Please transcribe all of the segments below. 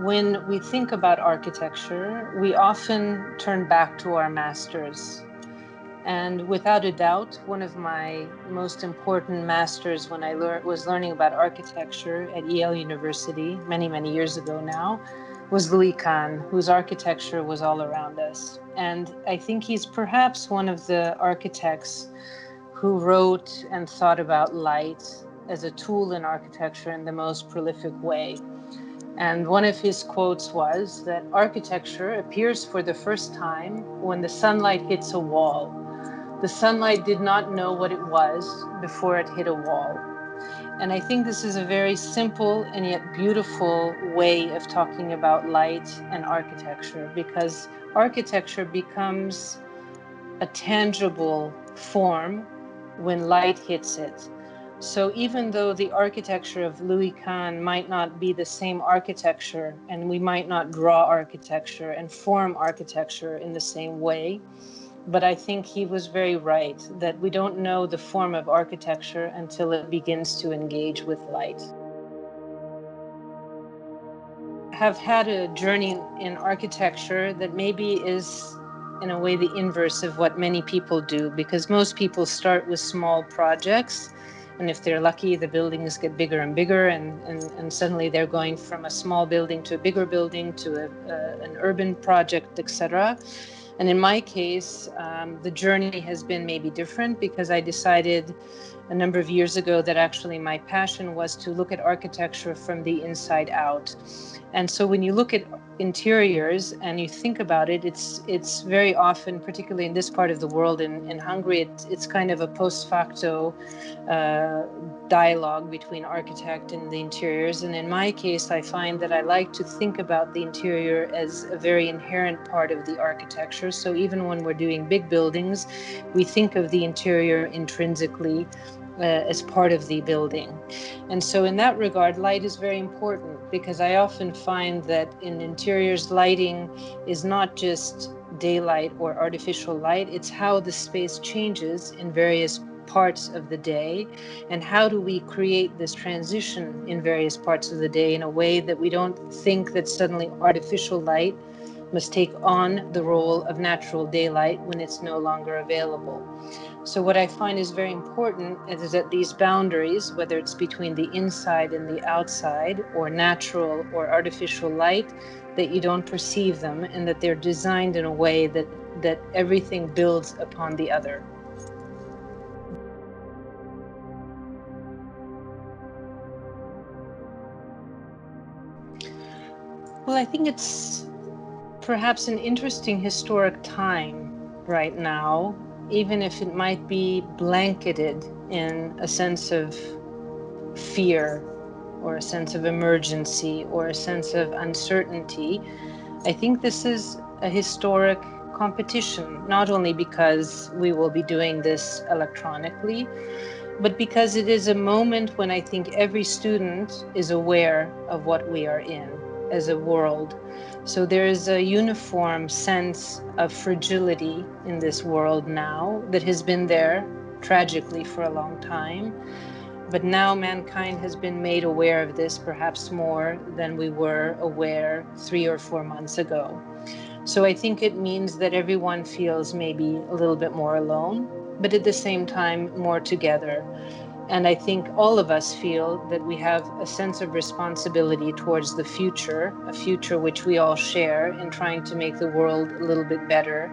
when we think about architecture, we often turn back to our masters. And without a doubt, one of my most important masters when I was learning about architecture at Yale University many, many years ago now was Louis Kahn, whose architecture was all around us. And I think he's perhaps one of the architects who wrote and thought about light as a tool in architecture in the most prolific way. And one of his quotes was that architecture appears for the first time when the sunlight hits a wall. The sunlight did not know what it was before it hit a wall. And I think this is a very simple and yet beautiful way of talking about light and architecture, because architecture becomes a tangible form when light hits it. So even though the architecture of Louis Kahn might not be the same architecture, and we might not draw architecture and form architecture in the same way, but I think he was very right that we don't know the form of architecture until it begins to engage with light. I have had a journey in architecture that maybe is in a way the inverse of what many people do, because most people start with small projects, and if they're lucky, the buildings get bigger and bigger, and suddenly they're going from a small building to a bigger building to an urban project, etc. And in my case, the journey has been maybe different, because I decided a number of years ago that actually my passion was to look at architecture from the inside out. And so when you look at interiors and you think about it, it's very often, particularly in this part of the world, in Hungary, it's kind of a post facto dialogue between architect and the interiors. And in my case, I find that I like to think about the interior as a very inherent part of the architecture. So even when we're doing big buildings, we think of the interior intrinsically as part of the building. And so in that regard, light is very important, because I often find that in interiors, lighting is not just daylight or artificial light, it's how the space changes in various parts of the day, and how do we create this transition in various parts of the day in a way that we don't think that suddenly artificial light must take on the role of natural daylight when it's no longer available. So what I find is very important is that these boundaries, whether it's between the inside and the outside, or natural or artificial light, that you don't perceive them, and that they're designed in a way that everything builds upon the other. Well, I think it's perhaps an interesting historic time right now, even if it might be blanketed in a sense of fear or a sense of emergency or a sense of uncertainty. I think this is a historic competition, not only because we will be doing this electronically, but because it is a moment when I think every student is aware of what we are in as a world. So there is a uniform sense of fragility in this world now that has been there tragically for a long time. But now mankind has been made aware of this perhaps more than we were aware 3 or 4 months ago. So I think it means that everyone feels maybe a little bit more alone, but at the same time more together. And I think all of us feel that we have a sense of responsibility towards the future, a future which we all share, in trying to make the world a little bit better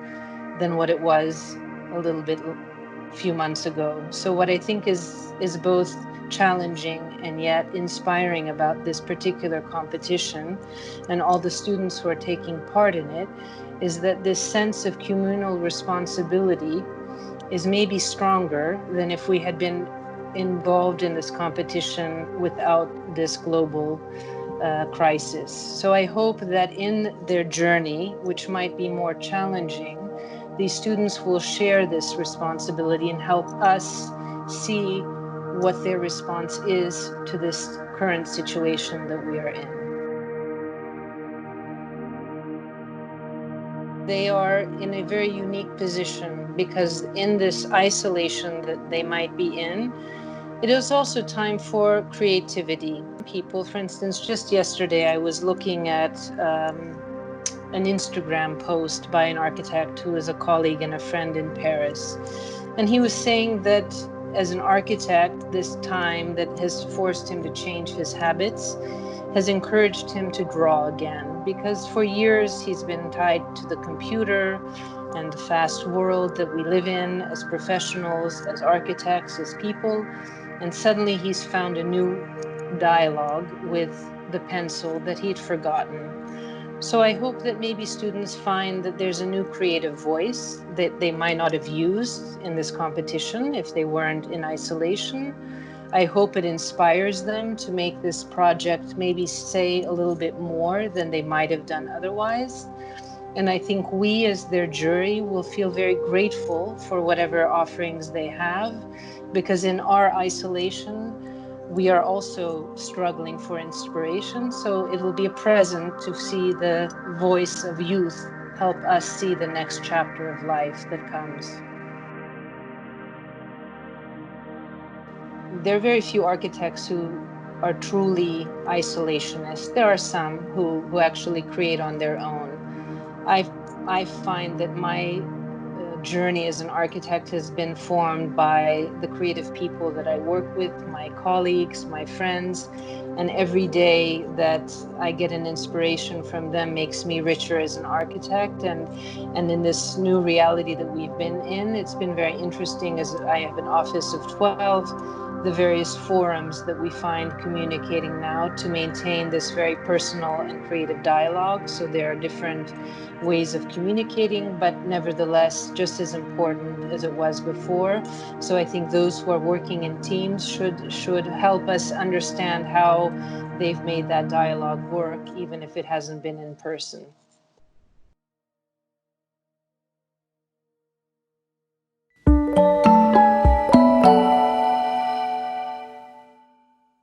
than what it was a few months ago. So what I think is both challenging and yet inspiring about this particular competition and all the students who are taking part in it is that this sense of communal responsibility is maybe stronger than if we had been involved in this competition without this global crisis. So I hope that in their journey, which might be more challenging, these students will share this responsibility and help us see what their response is to this current situation that we are in. They are in a very unique position, because in this isolation that they might be in, It is also time for creativity. People, for instance, just yesterday I was looking at an Instagram post by an architect who is a colleague and a friend in Paris. And he was saying that as an architect, this time that has forced him to change his habits has encouraged him to draw again, because for years he's been tied to the computer and the fast world that we live in as professionals, as architects, as people. And suddenly he's found a new dialogue with the pencil that he'd forgotten. So I hope that maybe students find that there's a new creative voice that they might not have used in this competition if they weren't in isolation. I hope it inspires them to make this project maybe say a little bit more than they might have done otherwise. And I think we as their jury will feel very grateful for whatever offerings they have, because in our isolation, we are also struggling for inspiration. So it will be a present to see the voice of youth help us see the next chapter of life that comes. There are very few architects who are truly isolationists. There are some who actually create on their own. I find that my journey as an architect has been formed by the creative people that I work with, my colleagues, my friends, and every day that I get an inspiration from them makes me richer as an architect. And in this new reality that we've been in, it's been very interesting as I have an office of 12, the various forums that we find communicating now to maintain this very personal and creative dialogue. So there are different ways of communicating, but nevertheless just as important as it was before. So I think those who are working in teams should help us understand how they've made that dialogue work, even if it hasn't been in person.